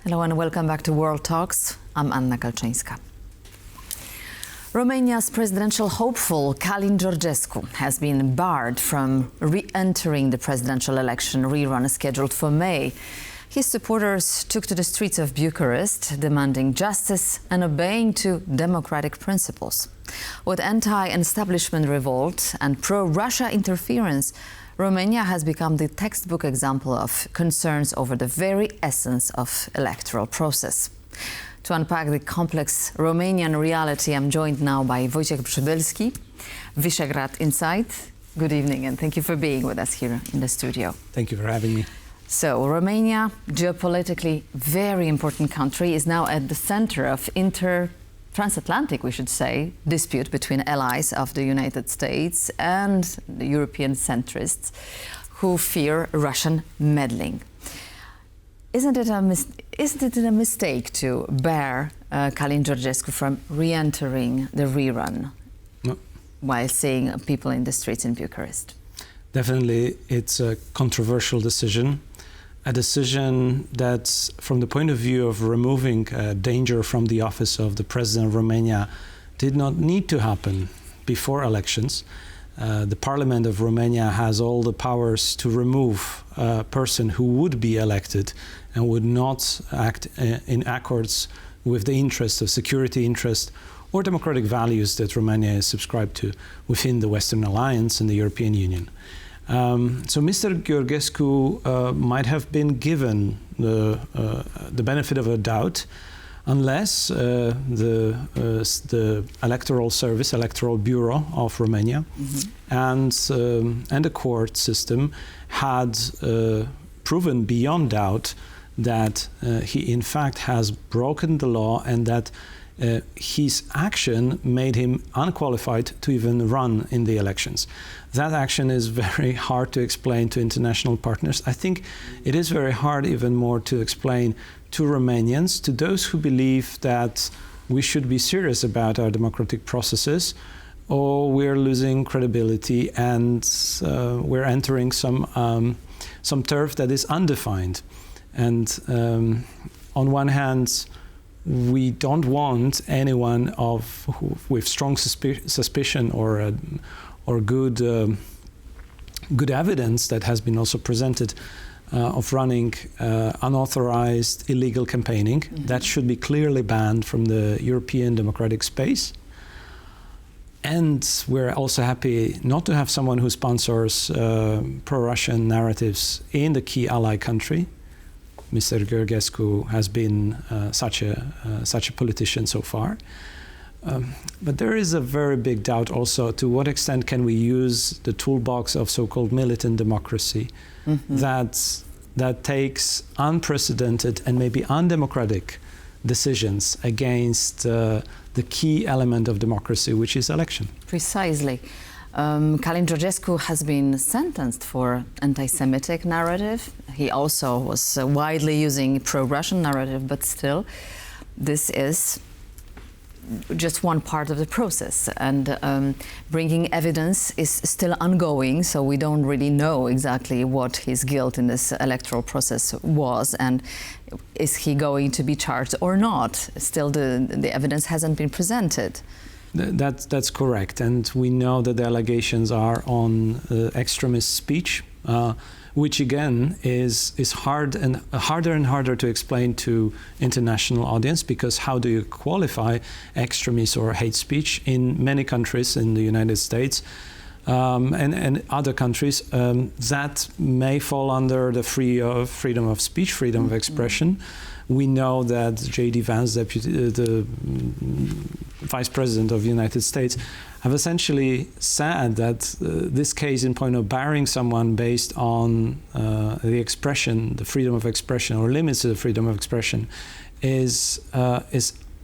Hello and welcome back to World Talks. I'm Anna Kalczyńska. Romania's presidential hopeful Georgescu has been barred from re-entering the presidential election rerun scheduled for May. His supporters took to the streets of Bucharest, demanding justice and obeying to democratic principles. With anti-establishment revolt and pro-Russia interference, Romania has become the textbook example of concerns over the very essence of electoral process. To unpack the complex Romanian reality, I'm joined now by Wojciech Przybylski, Visegrad Insight. Good evening and thank you for being with us here in the studio. Thank you for having me. So, Romania, geopolitically very important country, is now at the center of transatlantic, we should say, dispute between allies of the United States and the European centrists who fear Russian meddling. Isn't it a mistake to bar Georgescu from re-entering the rerun while seeing people in the streets in Bucharest? Definitely, it's a controversial decision. A decision that, from the point of view of removing danger from the office of the President of Romania, did not need to happen before elections. The Parliament of Romania has all the powers to remove a person who would be elected and would not act in accords with the interests of security interest or democratic values that Romania is subscribed to within the Western Alliance and the European Union. So Mr. Georgescu might have been given the benefit of a doubt unless the electoral service, electoral bureau of Romania, and the court system had proven beyond doubt that he in fact has broken the law and that his action made him unqualified to even run in the elections. That action is very hard to explain to international partners. I think it is very hard even more to explain to Romanians, to those who believe that we should be serious about our democratic processes, or we're losing credibility and we're entering some turf that is undefined. And on one hand, we don't want anyone with strong suspicion or good evidence that has been also presented of running unauthorized illegal campaigning. That should be clearly banned from the European democratic space. And we're also happy not to have someone who sponsors pro-Russian narratives in the key ally country. Mr. Georgescu has been such a politician so far. But there is a very big doubt also to what extent can we use the toolbox of so-called militant democracy that takes unprecedented and maybe undemocratic decisions against the key element of democracy, which is election. Precisely. Georgescu has been sentenced for anti-Semitic narrative. He also was widely using pro-Russian narrative, but still, this is just one part of the process, and bringing evidence is still ongoing, so we don't really know exactly what his guilt in this electoral process was, and is he going to be charged or not. Still, the evidence hasn't been presented. That's correct, and we know that the allegations are on extremist speech, which again is harder and harder to explain to international audience, because how do you qualify extremist or hate speech in many countries in the United States and other countries that may fall under the freedom of speech, freedom of expression. We know that J.D. Vance, the Vice President of the United States, have essentially said that this case in point of barring someone based on the expression, the freedom of expression, or limits to the freedom of expression, is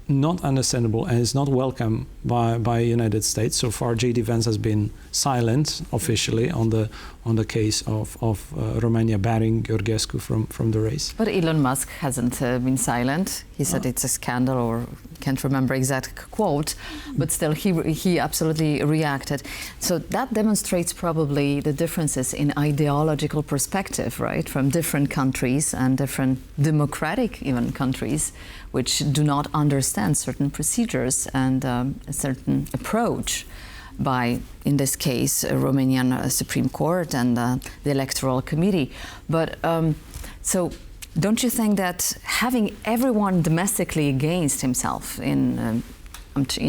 not understandable and is not welcome by the United States. So far, J.D. Vance has been silent officially on the case of Romania barring Georgescu from the race. But Elon Musk hasn't been silent. He said it's a scandal, or can't remember exact quote, but still he absolutely reacted. So that demonstrates probably the differences in ideological perspective, right, from different countries and different democratic even countries, which do not understand certain procedures and a certain approach by, in this case, a Romanian Supreme Court and the Electoral Committee. But so don't you think that having everyone domestically against himself in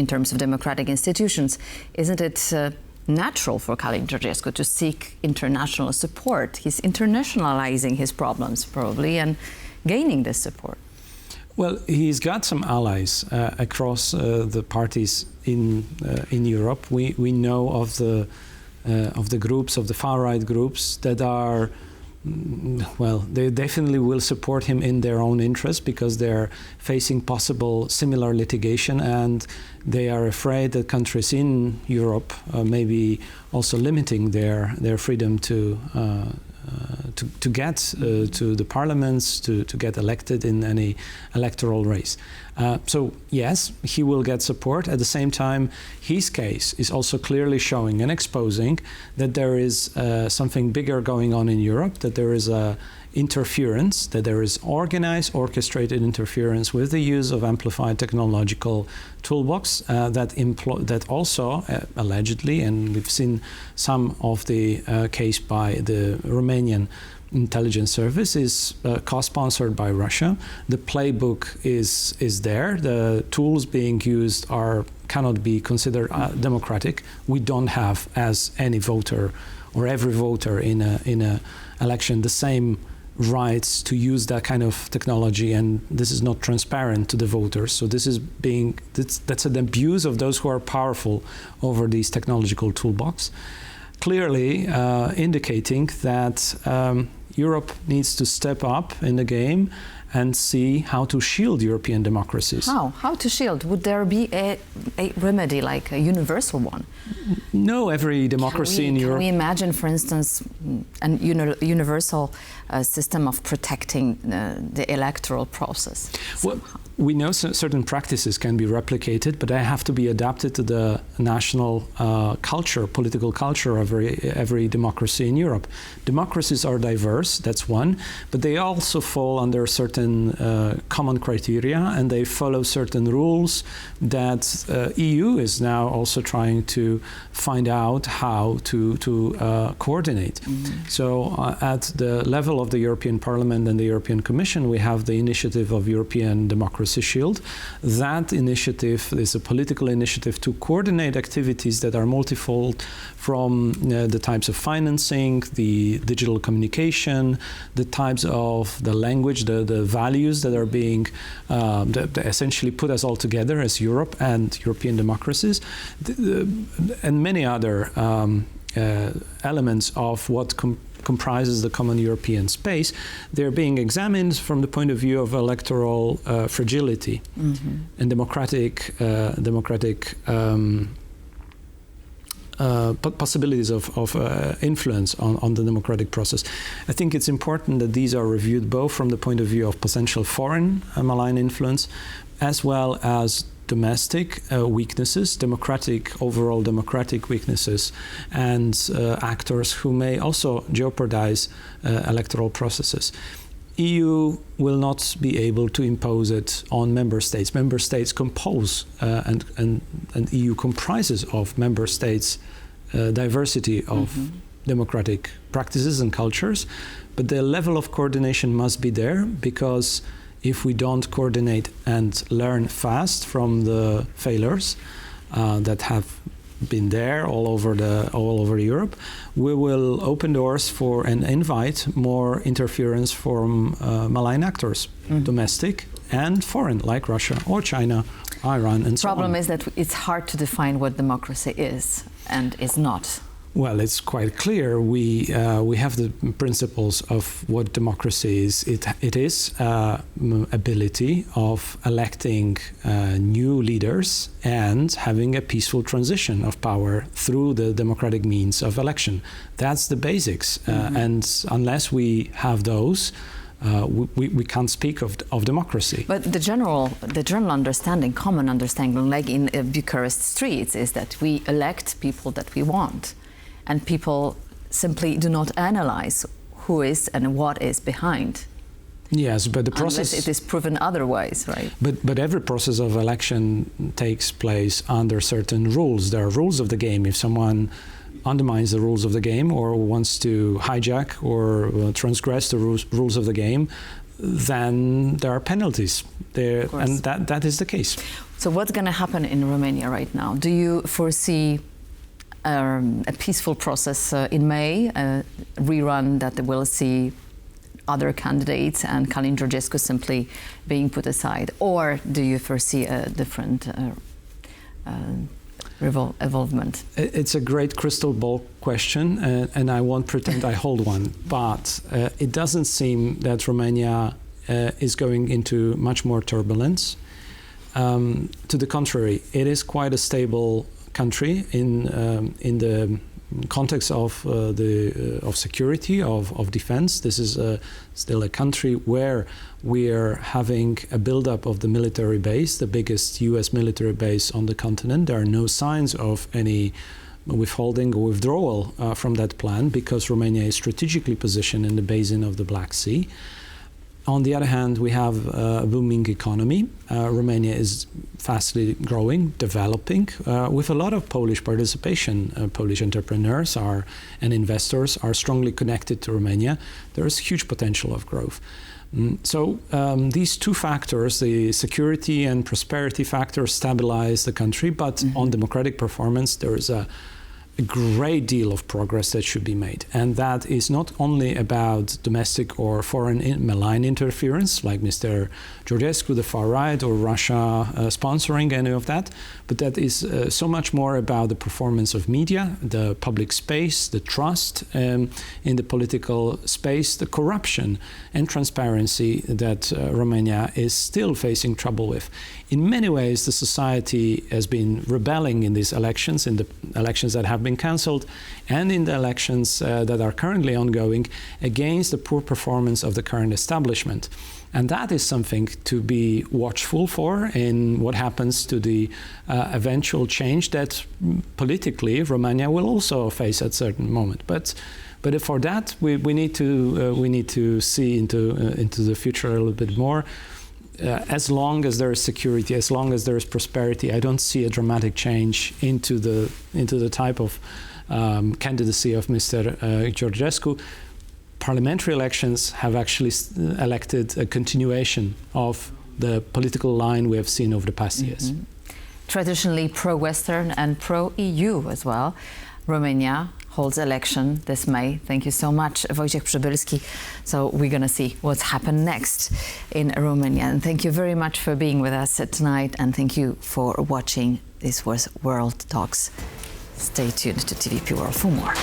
terms of democratic institutions, isn't it natural for Calin Georgescu to seek international support? He's internationalizing his problems probably and gaining this support. Well, he's got some allies across the parties in Europe. We know of the groups, of the far-right groups that are, well, they definitely will support him in their own interest because they're facing possible similar litigation, and they are afraid that countries in Europe may be also limiting their freedom to get to the parliaments, to get elected in any electoral race. So yes, he will get support. At the same time, his case is also clearly showing and exposing that there is something bigger going on in Europe, that there is interference, that there is organized, orchestrated interference with the use of amplified technological toolbox that also allegedly, and we've seen some of the case by the Romanian intelligence service, is co-sponsored by Russia. The playbook is there. The tools being used cannot be considered democratic. We don't have, as any voter or every voter in a election, the same rights to use that kind of technology, and this is not transparent to the voters. So this is that's an abuse of those who are powerful over these technological toolbox, clearly indicating that Europe needs to step up in the game and see how to shield European democracies. How to shield? Would there be a remedy, like a universal one? No, every democracy in Europe... Can we imagine, for instance, a universal system of protecting the electoral process? Well, we know certain practices can be replicated, but they have to be adapted to the national culture, political culture of every democracy in Europe. Democracies are diverse, that's one, but they also fall under certain common criteria, and they follow certain rules that EU is now also trying to find out how to coordinate. Mm-hmm. So at the level of the European Parliament and the European Commission, we have the initiative of European Democracy Shield. That initiative is a political initiative to coordinate activities that are multifold, from the types of financing, the digital communication, the types of the language, the values that are being that essentially put us all together as Europe and European democracies, and many other elements of what comprises the common European space. They're being examined from the point of view of electoral fragility and democratic possibilities of influence on the democratic process. I think it's important that these are reviewed both from the point of view of potential foreign malign influence, as well as domestic weaknesses, overall democratic weaknesses, and actors who may also jeopardize electoral processes. EU will not be able to impose it on member states. Member states compose and EU comprises of member states diversity of democratic practices and cultures, but the level of coordination must be there, because if we don't coordinate and learn fast from the failures that have been there all over Europe, we will open doors for and invite more interference from malign actors, domestic and foreign, like Russia or China, Iran, and so on. The problem is that it's hard to define what democracy is and is not. Well, it's quite clear. We have the principles of what democracy is. It is ability of electing new leaders and having a peaceful transition of power through the democratic means of election. That's the basics. And unless we have those, we can't speak of democracy. But the general understanding, common understanding, like in Bucharest streets, is that we elect people that we want, and people simply do not analyze who is and what is behind. Yes, but the process... Unless it is proven otherwise, right? But every process of election takes place under certain rules. There are rules of the game. If someone undermines the rules of the game or wants to hijack or transgress the rules of the game, then there are penalties there, and that is the case. So what's going to happen in Romania right now? Do you foresee a peaceful process in May, a rerun that will see other candidates and Călin Georgescu simply being put aside? Or do you foresee a different evolvement? It's a great crystal ball question, and I won't pretend I hold one, but it doesn't seem that Romania is going into much more turbulence. To the contrary, it is quite a stable country in the context of security, of defense. This is still a country where we are having a buildup of the military base, the biggest US military base on the continent. There are no signs of any withholding or withdrawal from that plan, because Romania is strategically positioned in the basin of the Black Sea. On the other hand, we have a booming economy. Romania is fastly growing, developing, with a lot of Polish participation. Polish entrepreneurs and investors are strongly connected to Romania. There is huge potential of growth. So these two factors, the security and prosperity factors, stabilize the country, but on democratic performance, there is a great deal of progress that should be made. And that is not only about domestic or foreign malign interference, like Mr. Georgescu, the far right, or Russia sponsoring any of that, but that is so much more about the performance of media, the public space, the trust in the political space, the corruption and transparency that Romania is still facing trouble with. In many ways, the society has been rebelling in these elections, in the elections that have been cancelled, and in the elections that are currently ongoing, against the poor performance of the current establishment. And that is something to be watchful for in what happens to the eventual change that politically Romania will also face at a certain moment. But for that, we need to see into the future a little bit more. As long as there is security, as long as there is prosperity, I don't see a dramatic change into the type of candidacy of Mr. Georgescu. Parliamentary elections have actually elected a continuation of the political line we have seen over the past years. Traditionally pro-Western and pro-EU as well. Romania holds election this May. Thank you so much, Wojciech Przybylski. So we're going to see what's happened next in Romania. And thank you very much for being with us tonight, and thank you for watching. This was World Talks. Stay tuned to TVP World for more.